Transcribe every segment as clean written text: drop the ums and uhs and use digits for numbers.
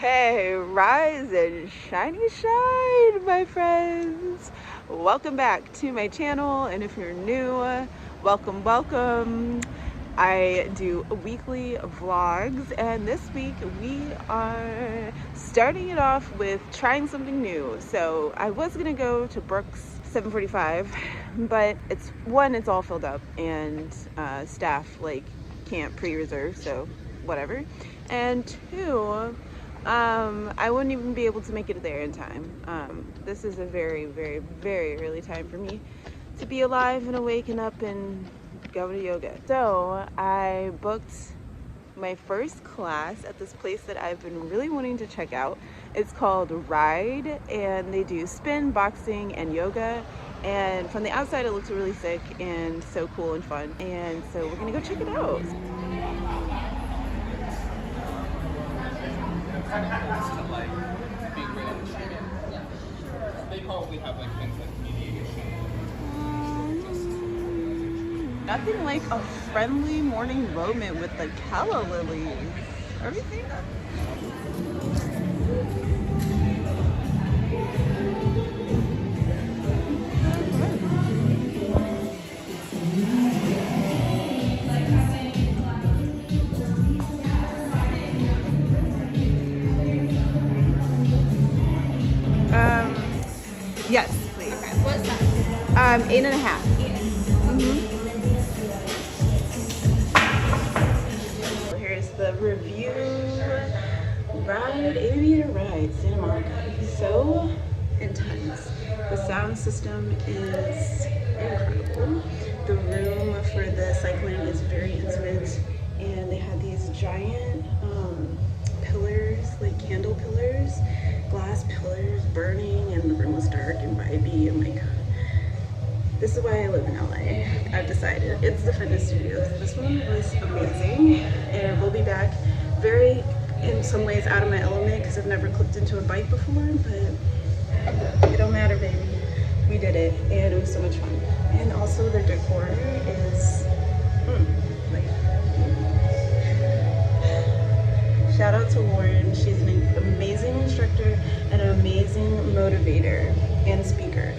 Okay, rise and shiny shine, my friends. Welcome back to my channel, and if you're new, welcome. I do weekly vlogs, and this week we are starting it off with trying something new. So I was gonna go to Brooks 745, but it's all filled up, and staff can't pre-reserve, so whatever. And two, I wouldn't even be able to make it there in time. This is a very, very, very early time for me to be alive and awake and up and go to yoga. So I booked my first class at this place that I've been really wanting to check out. It's called Ride, and they do spin, boxing, and yoga. And from the outside, it looks really sick and so cool and fun. And so we're gonna go check it out. Kind of happens to being right on the street. They probably have things like mediation. Nothing like a friendly morning moment with the calla lilies. Everything. Yes, please. Okay, what's that? 8.5. Here's the review. Ride, aviator ride, Santa Monica. So intense. The sound system is incredible. The room for the cycling is very intimate, and they had these giant pillars, like candle pillars, glass pillars burning, and the room was dark and vibey. I'm like, this is why I live in LA. I've decided. It's the fitness studios. This one was amazing, and we'll be back very, in some ways, out of my element because I've never clipped into a bike before, but it don't matter, baby. We did it, and it was so much fun. And also the decor is shout out to Lauren. She's an amazing instructor and an amazing motivator and speaker.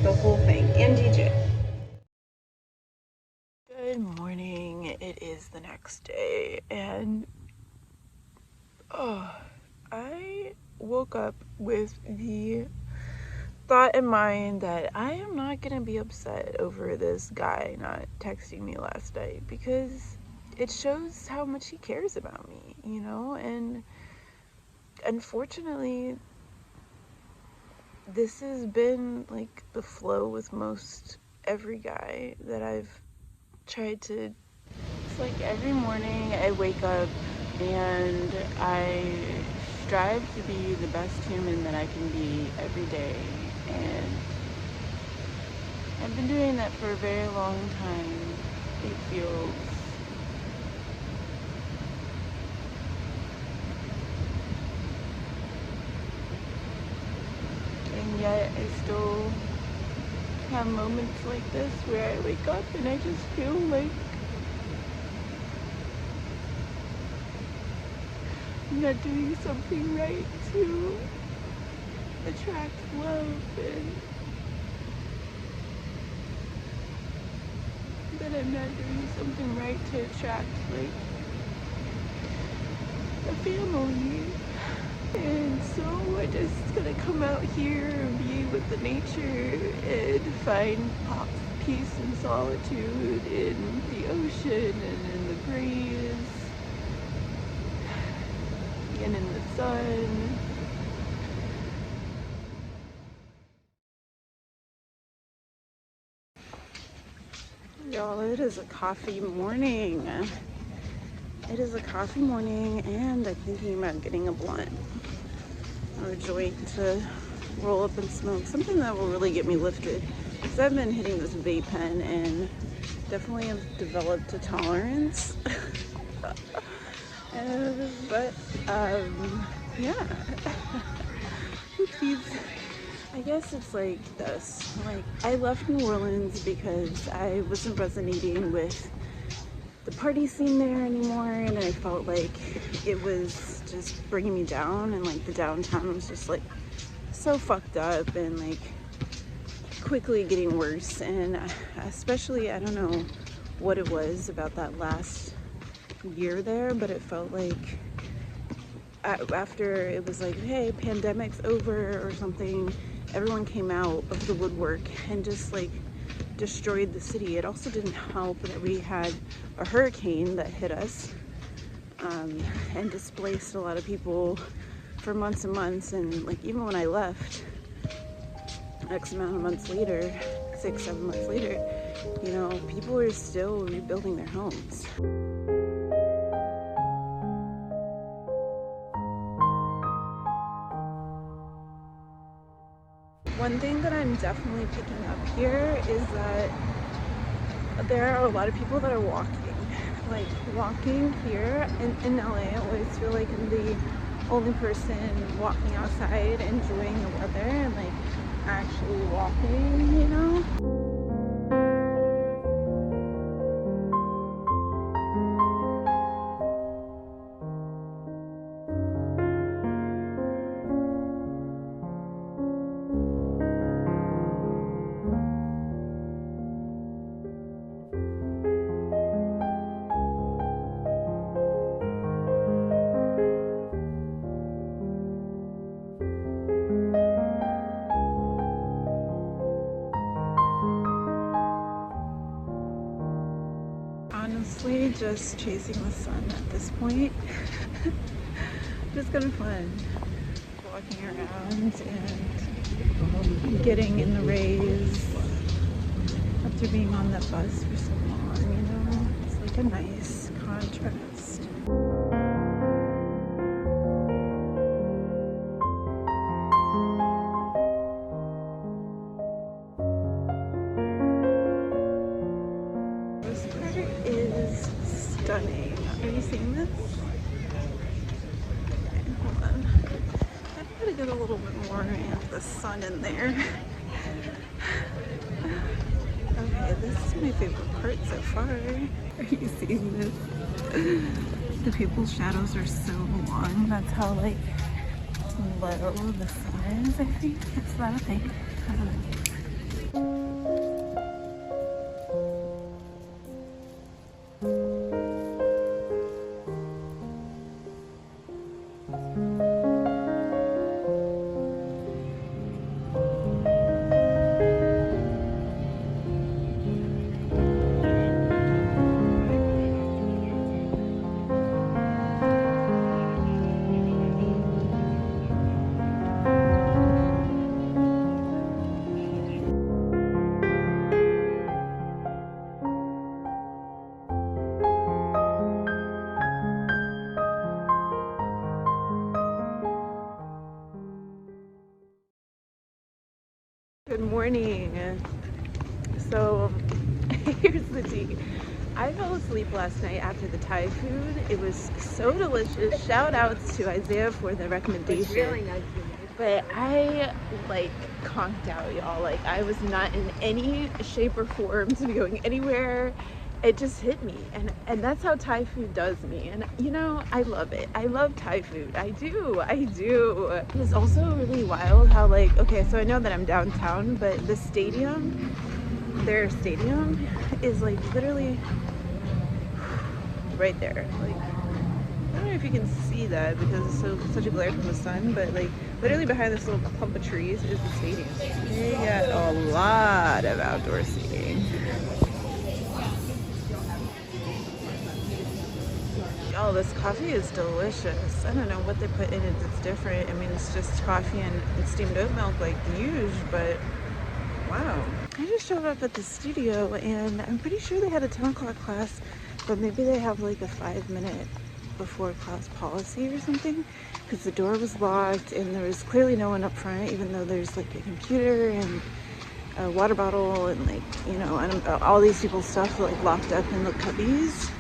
The whole thing, and DJ. Good morning. It is the next day, and I woke up with the thought in mind that I am not gonna be upset over this guy not texting me last night, because it shows how much he cares about me, you know. And unfortunately, this has been like the flow with most every guy that I've tried to. It's like every morning I wake up and I strive to be the best human that I can be every day, and I've been doing that for a very long time. It feels and yet I still have moments like this where I wake up and I just feel like I'm not doing something right to attract love, and that I'm not doing something right to attract a family. And so I just gonna come out here and be with the nature and find peace and solitude in the ocean and in the breeze and in the sun. Y'all, it is a coffee morning. It is a coffee morning, and I'm thinking about getting a blunt or a joint to roll up and smoke. Something that will really get me lifted. Because I've been hitting this vape pen and definitely have developed a tolerance. Yeah. Oopsies. I guess it's like this. Like, I left New Orleans because I wasn't resonating with the party scene there anymore, and I felt like it was just bringing me down, and like the downtown was just like so fucked up and like quickly getting worse. And especially, I don't know what it was about that last year there, but it felt like after it was like, hey, pandemic's over or something, everyone came out of the woodwork and just like destroyed the city. It also didn't help that we had a hurricane that hit us and displaced a lot of people for months and months. And like even when I left X amount of months later, 6-7 months later, you know, people are still rebuilding their homes. One thing that I'm definitely picking up here is that there are a lot of people that are walking. Like walking here in LA, I always feel like I'm the only person walking outside, enjoying the weather and like actually walking, you know? Honestly, just chasing the sun at this point. Just kind of fun. Walking around and getting in the rays after being on that bus for so long, you know? It's like a nice contrast. This part is stunning. Are you seeing this? Okay, hold on. I've got to get a little bit more of the sun in there. Okay, this is my favorite part so far. Are you seeing this? The people's shadows are so long. That's how like low the sun is, I think. Is that a thing? I don't know. Good morning. So here's the tea. I fell asleep last night after the Thai food. It was so delicious. Shout outs to Isaiah for the recommendation. Really nice. But I like conked out, y'all. Like I was not in any shape or form to be going anywhere. It just hit me, and that's how Thai food does me. And you know, I love it. I love Thai food. I do. It's also really wild how like, okay, so I know that I'm downtown, but the stadium, their stadium is like literally right there. Like I don't know if you can see that because it's such a glare from the sun, but like literally behind this little clump of trees is the stadium. They got a lot of outdoor seating. Oh, this coffee is delicious. I don't know what they put in it that's different. I mean, it's just coffee and steamed oat milk like the usual, but wow. I just showed up at the studio and I'm pretty sure they had a 10 o'clock class, but maybe they have like a 5-minute before class policy or something, because the door was locked and there was clearly no one up front, even though there's like a computer and a water bottle and like, you know, and all these people's stuff like locked up in the cubbies.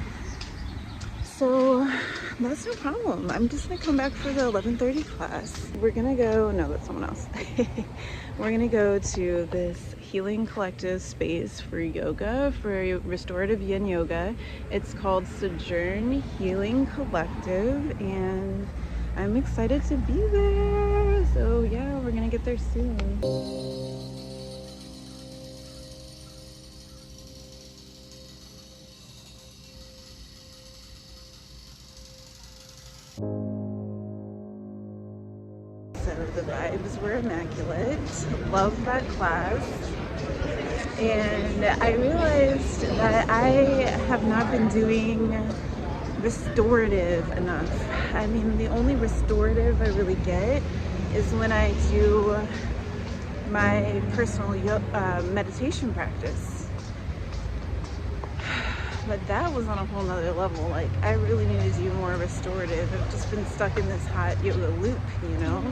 So that's no problem. I'm just gonna come back for the 11:30 class. We're gonna go, no, that's someone else. We're gonna go to this healing collective space for yoga, for restorative yin yoga. It's called Sojourn Healing Collective, and I'm excited to be there. So yeah, we're gonna get there soon. So the vibes were immaculate. Love that class. And I realized that I have not been doing restorative enough. I mean, the only restorative I really get is when I do my personal meditation practice. But that was on a whole nother level. Like, I really need to do more restorative. I've just been stuck in this hot yoga loop, you know?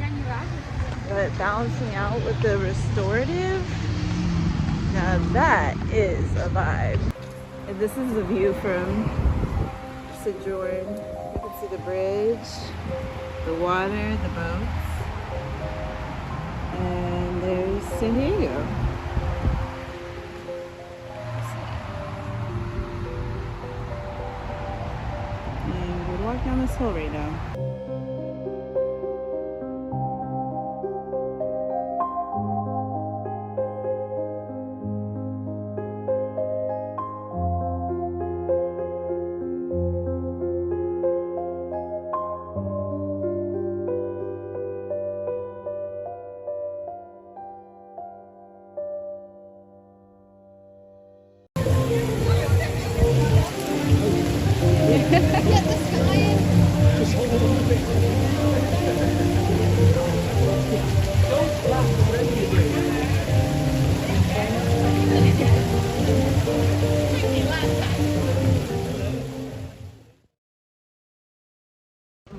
But balancing out with the restorative, now that is a vibe. And this is the view from Sojourn. You can see the bridge, the water, the boats. And there's San Diego. Walk down this hill right now.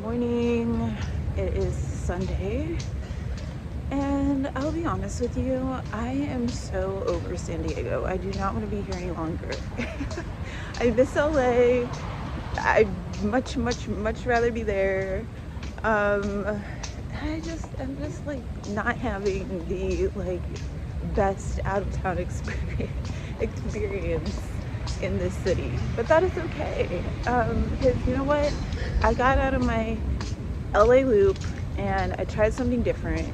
Morning. It is Sunday, and I'll be honest with you, I am so over San Diego. I do not want to be here any longer. I miss LA. I'd much rather be there. I'm just like not having the like best out of town experience in this city, but that is okay, because you know what, I got out of my LA loop and I tried something different,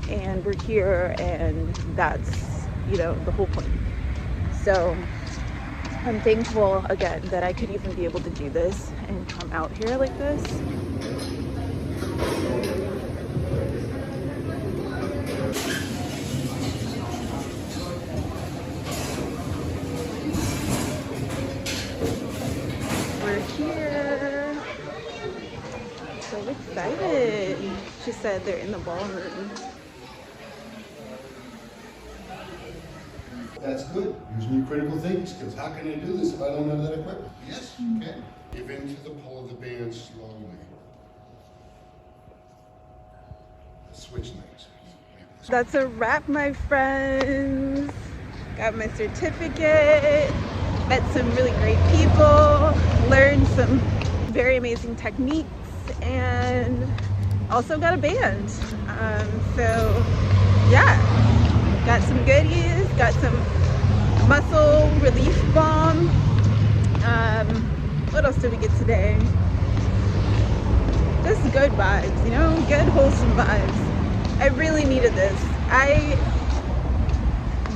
and we're here, and that's, you know, the whole point. So I'm thankful again that I could even be able to do this and come out here like this. We're here. So excited. She said they're in the ballroom. That's good. Use new critical things, because how can I do this if I don't have that equipment? Yes, you can. Give in to the pull of the band slowly. Switch legs. That's a wrap, my friends. Got my certificate, met some really great people, learned some very amazing techniques, and also got a band. So yeah, got some goodies, got some muscle relief balm. What else did we get today? Just good vibes, you know, good wholesome vibes. I really needed this. I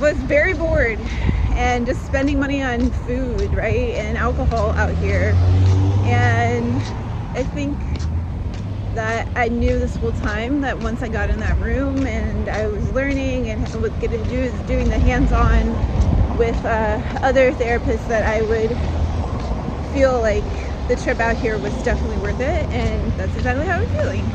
was very bored and just spending money on food, right, and alcohol out here. And I think that I knew this whole time that once I got in that room and I was learning and was getting to do is doing the hands-on with other therapists, that I would feel like the trip out here was definitely worth it, and that's exactly how I'm feeling.